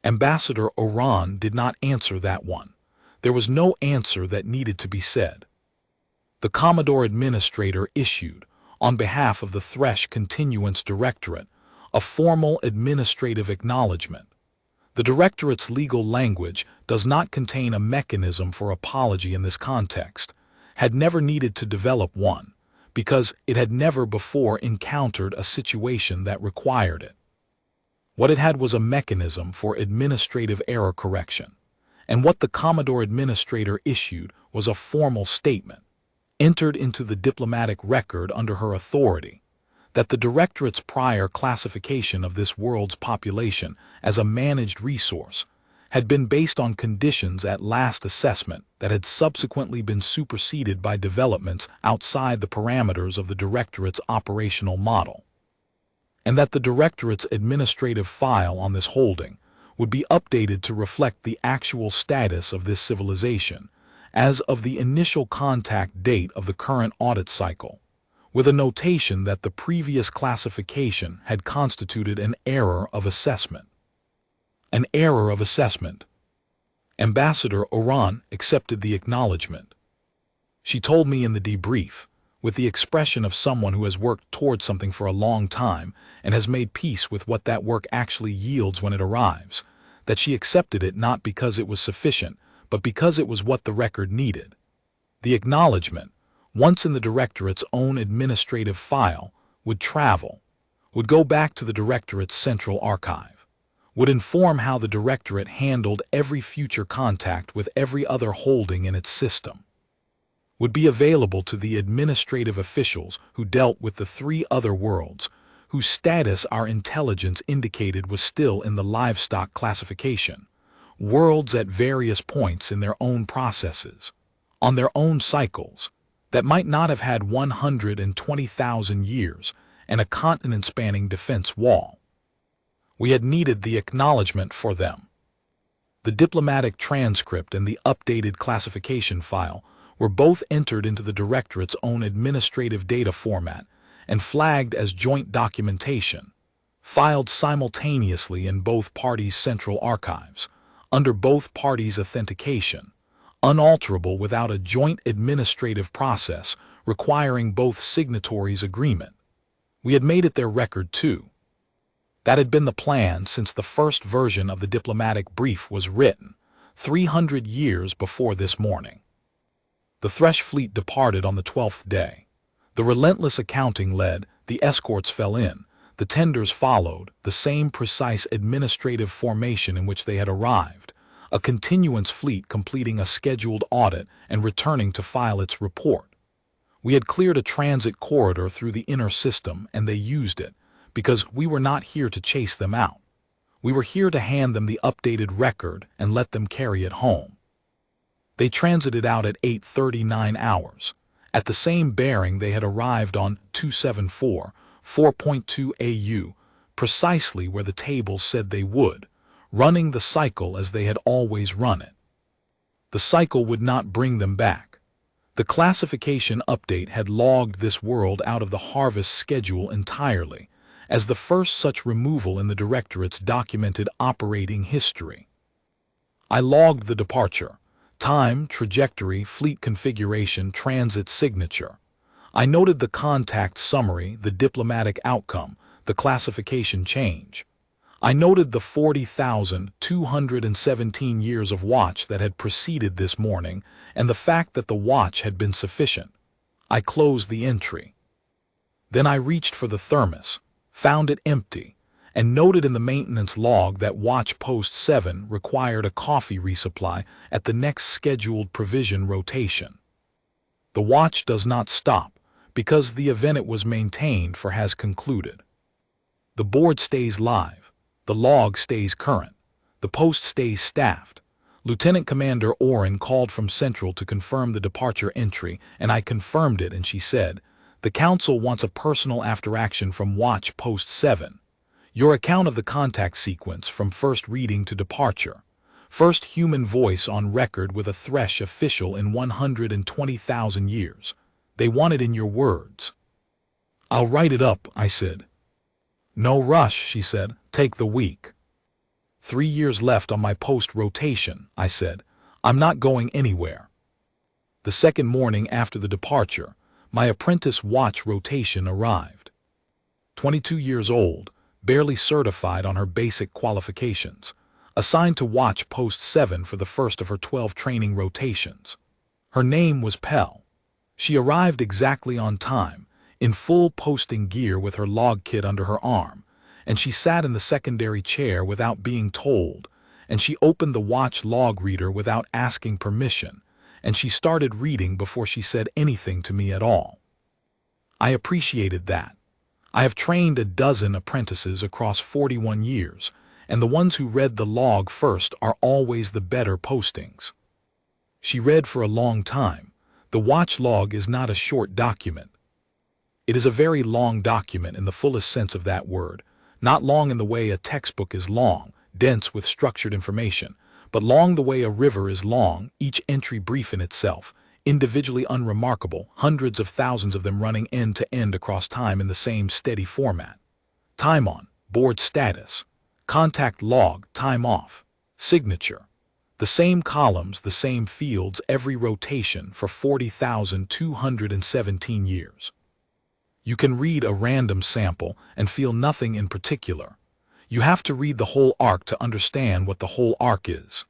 Ambassador Oran did not answer that one. There was no answer that needed to be said. The Commodore administrator issued, on behalf of the Thresh Continuance Directorate, a formal administrative acknowledgement. The Directorate's legal language does not contain a mechanism for apology in this context, had never needed to develop one, because it had never before encountered a situation that required it. What it had was a mechanism for administrative error correction, and what the Commodore administrator issued was a formal statement, entered into the diplomatic record under her authority, that the Directorate's prior classification of this world's population as a managed resource had been based on conditions at last assessment that had subsequently been superseded by developments outside the parameters of the Directorate's operational model, and that the Directorate's administrative file on this holding would be updated to reflect the actual status of this civilization as of the initial contact date of the current audit cycle, with a notation that the previous classification had constituted an error of assessment. An error of assessment. Ambassador Oran accepted the acknowledgement. She told me in the debrief, with the expression of someone who has worked towards something for a long time and has made peace with what that work actually yields when it arrives, that she accepted it not because it was sufficient, but because it was what the record needed. The acknowledgement, once in the Directorate's own administrative file, would travel, would go back to the Directorate's central archive, would inform how the Directorate handled every future contact with every other holding in its system, would be available to the administrative officials who dealt with the 3 other worlds, whose status our intelligence indicated was still in the livestock classification, worlds at various points in their own processes, on their own cycles, that might not have had 120,000 years and a continent-spanning defense wall. We had needed the acknowledgement for them. The diplomatic transcript and the updated classification file were both entered into the Directorate's own administrative data format and flagged as joint documentation, filed simultaneously in both parties' central archives, under both parties' authentication, unalterable without a joint administrative process requiring both signatories' agreement. We had made it their record too. That had been the plan since the first version of the diplomatic brief was written, 300 years before this morning. The Thresh fleet departed on the 12th day. The relentless accounting led, the escorts fell in, the tenders followed, the same precise administrative formation in which they had arrived, a continuance fleet completing a scheduled audit and returning to file its report. We had cleared a transit corridor through the inner system, and they used it, because we were not here to chase them out. We were here to hand them the updated record and let them carry it home. They transited out at 8:39 hours. At the same bearing they had arrived on 274, 4.2 AU, precisely where the tables said they would, running the cycle as they had always run it. The cycle would not bring them back. The classification update had logged this world out of the harvest schedule entirely, as the first such removal in the Directorate's documented operating history. I logged the departure, time, trajectory, fleet configuration, transit signature. I noted the contact summary, the diplomatic outcome, the classification change. I noted the 40,217 years of watch that had preceded this morning and the fact that the watch had been sufficient. I closed the entry. Then I reached for the thermos, found it empty, and noted in the maintenance log that watch post 7 required a coffee resupply at the next scheduled provision rotation. The watch does not stop because the event it was maintained for has concluded. The board stays live. The log stays current. The post stays staffed. Lieutenant Commander Oren called from Central to confirm the departure entry, and I confirmed it, and she said, "The Council wants a personal after-action from Watch Post 7. Your account of the contact sequence from first reading to departure. First human voice on record with a Thresh official in 120,000 years. They want it in your words." "I'll write it up," I said. "No rush," she said. "Take the week." 3 years left on my post rotation, I said. "I'm not going anywhere." The second morning after the departure, my apprentice watch rotation arrived. 22 years old, barely certified on her basic qualifications, assigned to watch post 7 for the first of her 12 training rotations. Her name was Pell. She arrived exactly on time, in full posting gear with her log kit under her arm, and she sat in the secondary chair without being told, and she opened the watch log reader without asking permission, and she started reading before she said anything to me at all. I appreciated that. I have trained a dozen apprentices across 41 years, and the ones who read the log first are always the better postings. She read for a long time. The watch log is not a short document. It is a very long document in the fullest sense of that word, not long in the way a textbook is long, dense with structured information, but long the way a river is long, each entry brief in itself, individually unremarkable, hundreds of thousands of them running end to end across time in the same steady format. Time on, board status, contact log, time off, signature. The same columns, the same fields, every rotation for 40,217 years. You can read a random sample and feel nothing in particular. You have to read the whole arc to understand what the whole arc is.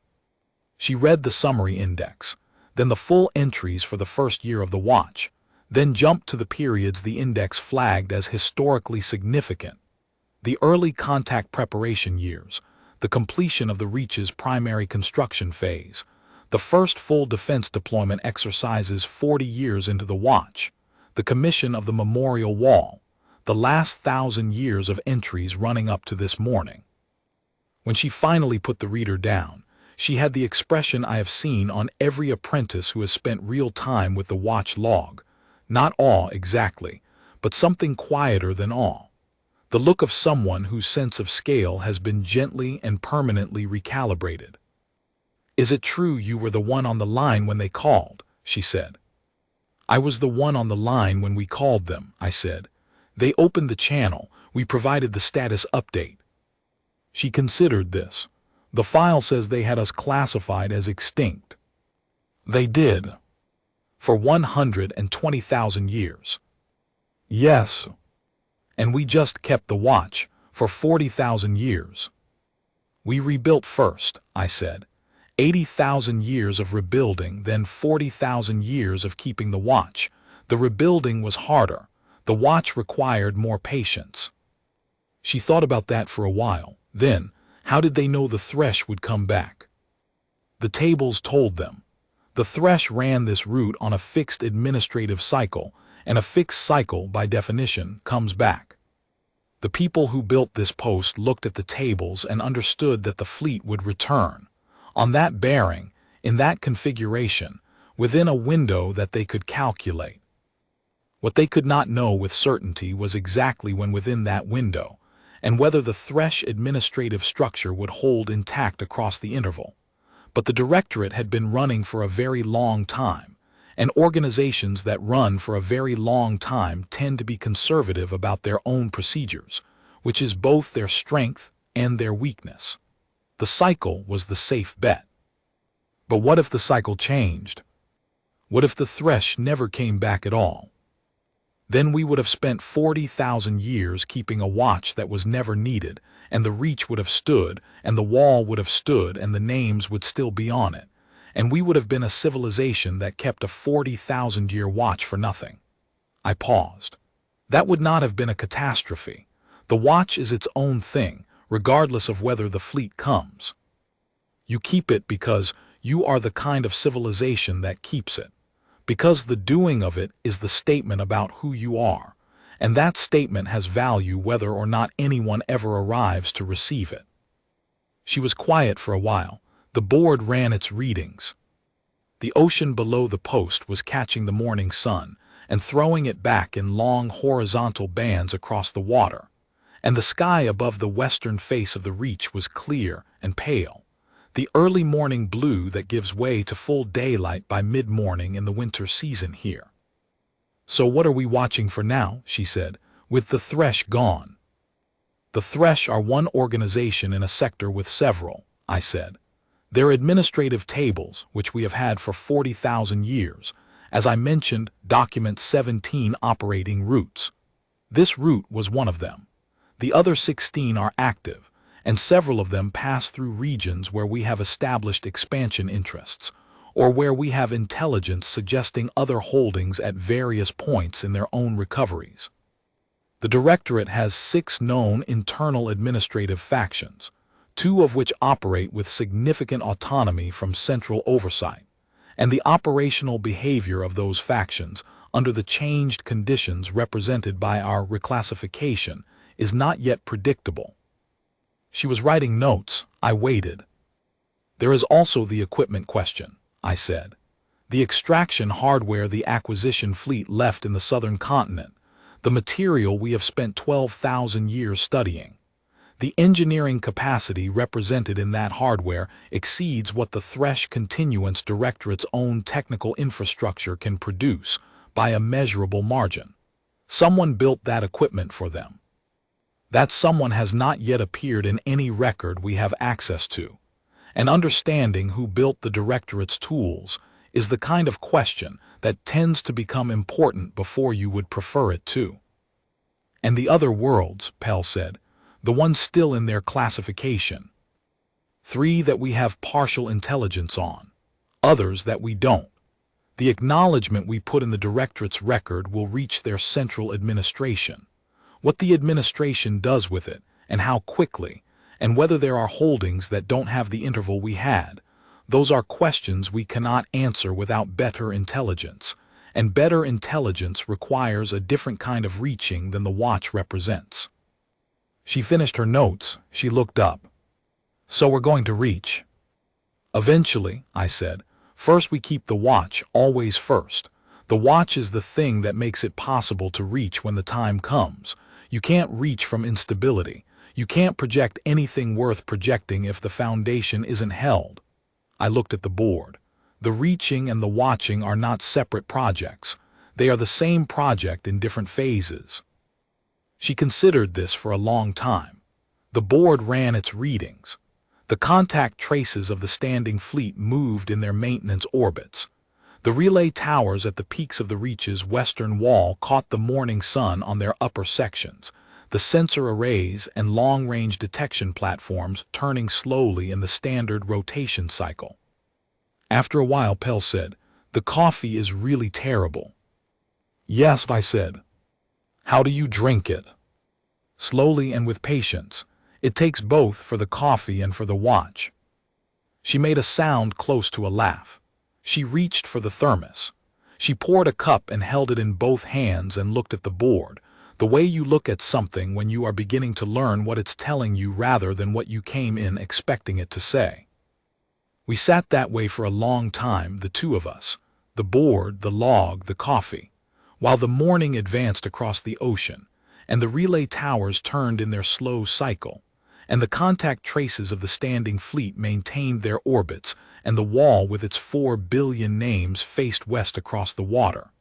She read the summary index, then the full entries for the first year of the watch, then jumped to the periods the index flagged as historically significant. The early contact preparation years, the completion of the Reach's primary construction phase, the first full defense deployment exercises 40 years into the watch, the commission of the memorial wall, the last 1,000 years of entries running up to this morning. When she finally put the reader down, she had the expression I have seen on every apprentice who has spent real time with the watch log, not awe exactly, but something quieter than awe. The look of someone whose sense of scale has been gently and permanently recalibrated. "Is it true you were the one on the line when they called?" she said. "I was the one on the line when we called them," I said. "They opened the channel, we provided the status update." She considered this. "The file says they had us classified as extinct." "They did. For 120,000 years." "Yes. And we just kept the watch for 40,000 years." "We rebuilt first," I said. 80,000 years of rebuilding, then 40,000 years of keeping the watch. The rebuilding was harder. The watch required more patience." She thought about that for a while. Then, how did they know the Thresh would come back? "The tables told them. The Thresh ran this route on a fixed administrative cycle, and a fixed cycle, by definition, comes back. The people who built this post looked at the tables and understood that the fleet would return, on that bearing, in that configuration, within a window that they could calculate. What they could not know with certainty was exactly when within that window, and whether the Thresh administrative structure would hold intact across the interval. But the Directorate had been running for a very long time, and organizations that run for a very long time tend to be conservative about their own procedures, which is both their strength and their weakness. The cycle was the safe bet. But what if the cycle changed? What if the Thresh never came back at all? Then we would have spent 40,000 years keeping a watch that was never needed, and the Reach would have stood, and the wall would have stood, and the names would still be on it, and we would have been a civilization that kept a 40,000-year watch for nothing. I paused. That would not have been a catastrophe. The watch is its own thing, regardless of whether the fleet comes. You keep it because you are the kind of civilization that keeps it. Because the doing of it is the statement about who you are, and that statement has value whether or not anyone ever arrives to receive it. She was quiet for a while. The board ran its readings. The ocean below the post was catching the morning sun and throwing it back in long horizontal bands across the water, and the sky above the western face of the Reach was clear and pale, the early morning blue that gives way to full daylight by mid-morning in the winter season here. "So what are we watching for now?" she said, "with the Thresh gone?" "The Thresh are one organization in a sector with several," I said. "Their administrative tables, which we have had for 40,000 years, as I mentioned, document 17 operating routes. This route was one of them. The other 16 are active, and several of them pass through regions where we have established expansion interests, or where we have intelligence suggesting other holdings at various points in their own recoveries. The Directorate has 6 known internal administrative factions, 2 of which operate with significant autonomy from central oversight, and the operational behavior of those factions, under the changed conditions represented by our reclassification is not yet predictable. She was writing notes. I waited. There is also the equipment question, I said. The extraction hardware the acquisition fleet left in the southern continent, the material we have spent 12,000 years studying. The engineering capacity represented in that hardware exceeds what the Thresh Continuance Directorate's own technical infrastructure can produce by a measurable margin. Someone built that equipment for them. That someone has not yet appeared in any record we have access to. And understanding who built the Directorate's tools is the kind of question that tends to become important before you would prefer it to. And the other worlds, Pell said, the ones still in their classification. 3 that we have partial intelligence on, others that we don't. The acknowledgement we put in the Directorate's record will reach their central administration. What the administration does with it, and how quickly, and whether there are holdings that don't have the interval we had, those are questions we cannot answer without better intelligence, and better intelligence requires a different kind of reaching than the watch represents. She finished her notes. She looked up. So we're going to reach. Eventually, I said. First we keep the watch, always first. The watch is the thing that makes it possible to reach when the time comes. You can't reach from instability. You can't project anything worth projecting if the foundation isn't held. I looked at the board. The reaching and the watching are not separate projects. They are the same project in different phases. She considered this for a long time. The board ran its readings. The contact traces of the standing fleet moved in their maintenance orbits. The relay towers at the peaks of the Reach's western wall caught the morning sun on their upper sections, the sensor arrays and long-range detection platforms turning slowly in the standard rotation cycle. After a while, Pell said, "The coffee is really terrible." "Yes," I said. "How do you drink it?" "Slowly and with patience. It takes both for the coffee and for the watch." She made a sound close to a laugh. She reached for the thermos. She poured a cup and held it in both hands and looked at the board, the way you look at something when you are beginning to learn what it's telling you rather than what you came in expecting it to say. We sat that way for a long time, the two of us, the board, the log, the coffee, while the morning advanced across the ocean, and the relay towers turned in their slow cycle, and the contact traces of the standing fleet maintained their orbits, and the wall with its 4 billion names faced west across the water.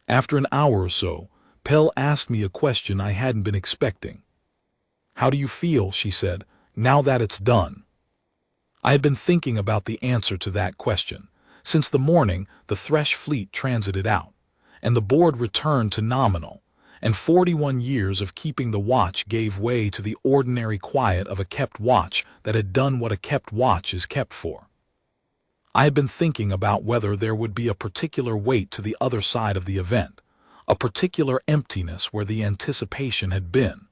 After an hour or so, Pell asked me a question I hadn't been expecting. "How do you feel," she said, "now that it's done?" I had been thinking about the answer to that question. Since the morning, the Thresh fleet transited out, and the board returned to nominal, and 41 years of keeping the watch gave way to the ordinary quiet of a kept watch that had done what a kept watch is kept for. I had been thinking about whether there would be a particular weight to the other side of the event, a particular emptiness where the anticipation had been,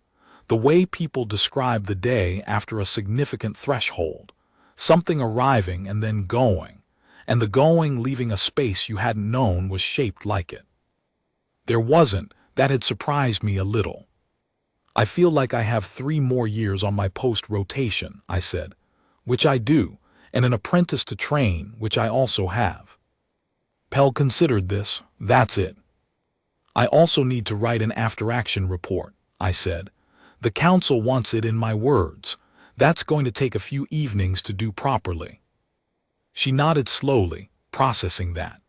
the way people describe the day after a significant threshold, something arriving and then going, and the going leaving a space you hadn't known was shaped like it. There wasn't. That had surprised me a little. "I feel like I have 3 more years on my post-rotation," I said, "which I do, and an apprentice to train, which I also have." Pell considered this. "That's it." "I also need to write an after-action report," I said. "The council wants it in my words. That's going to take a few evenings to do properly." She nodded slowly, processing that.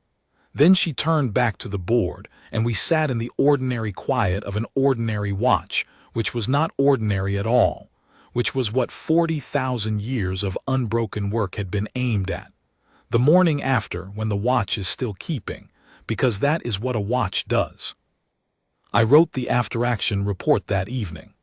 Then she turned back to the board, and we sat in the ordinary quiet of an ordinary watch, which was not ordinary at all, which was what 40,000 years of unbroken work had been aimed at. The morning after, when the watch is still keeping, because that is what a watch does. I wrote the after-action report that evening.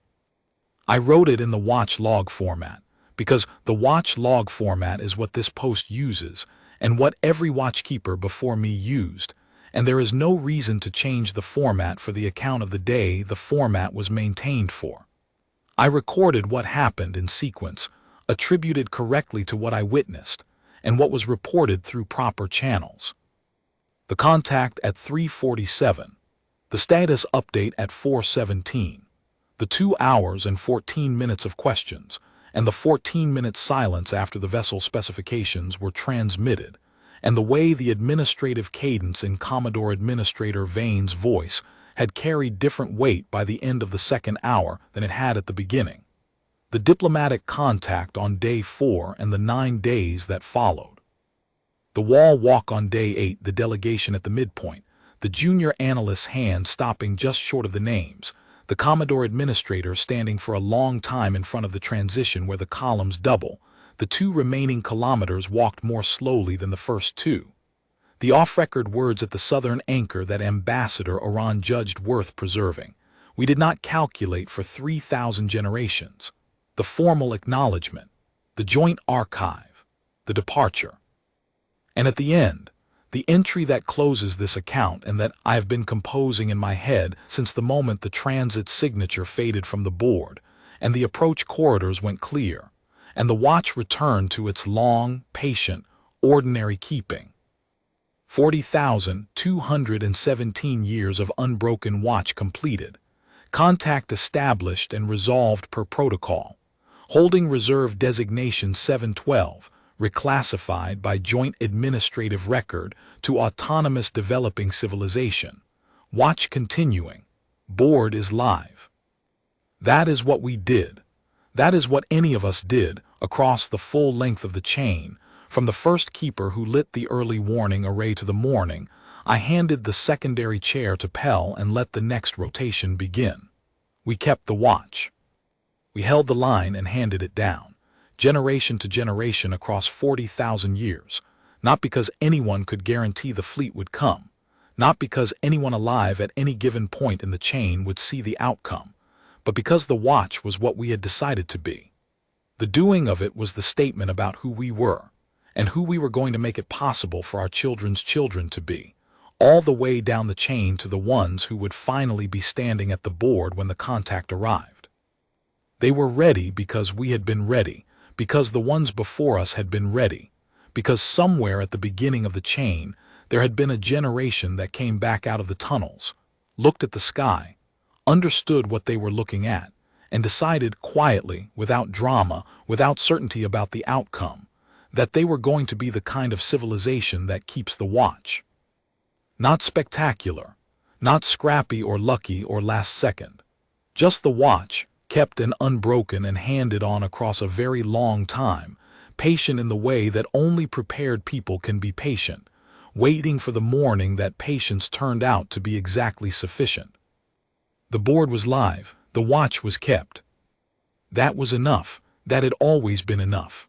I wrote it in the watch log format, because the watch log format is what this post uses, and what every watchkeeper before me used, and there is no reason to change the format for the account of the day the format was maintained for. I recorded what happened in sequence, attributed correctly to what I witnessed, and what was reported through proper channels. the contact at 3:47, the status update at 4:17, the 2 hours and 14 minutes of questions, and the 14-minute silence after the vessel specifications were transmitted, and the way the administrative cadence in Commodore Administrator Vane's voice had carried different weight by the end of the second hour than it had at the beginning. The diplomatic contact on day 4 and the 9 days that followed. The wall walk on day 8, the delegation at the midpoint, the junior analyst's hand stopping just short of the names, the Commodore Administrator standing for a long time in front of the transition where the columns double, the 2 remaining kilometers walked more slowly than the first 2. The off-record words at the southern anchor that Ambassador Oran judged worth preserving. We did not calculate for 3,000 generations. The formal acknowledgement, the joint archive, the departure. And at the end, the entry that closes this account and that I have been composing in my head since the moment the transit signature faded from the board, and the approach corridors went clear, and the watch returned to its long, patient, ordinary keeping. 40,217 years of unbroken watch completed, contact established and resolved per protocol, holding reserve designation 712, reclassified by Joint Administrative Record to Autonomous Developing Civilization. Watch continuing. Board is live. That is what we did. That is what any of us did across the full length of the chain. From the first keeper who lit the early warning array to the morning, I handed the secondary chair to Pell and let the next rotation begin. We kept the watch. We held the line and handed it down, generation to generation across 40,000 years, not because anyone could guarantee the fleet would come, not because anyone alive at any given point in the chain would see the outcome, but because the watch was what we had decided to be. The doing of it was the statement about who we were, and who we were going to make it possible for our children's children to be, all the way down the chain to the ones who would finally be standing at the board when the contact arrived. They were ready because we had been ready, because the ones before us had been ready, because somewhere at the beginning of the chain there had been a generation that came back out of the tunnels, looked at the sky, understood what they were looking at, and decided quietly, without drama, without certainty about the outcome, that they were going to be the kind of civilization that keeps the watch. Not spectacular, not scrappy or lucky or last second. Just the watch, kept and unbroken and handed on across a very long time, patient in the way that only prepared people can be patient, waiting for the morning that patience turned out to be exactly sufficient. The board was live, the watch was kept. That was enough, that had always been enough.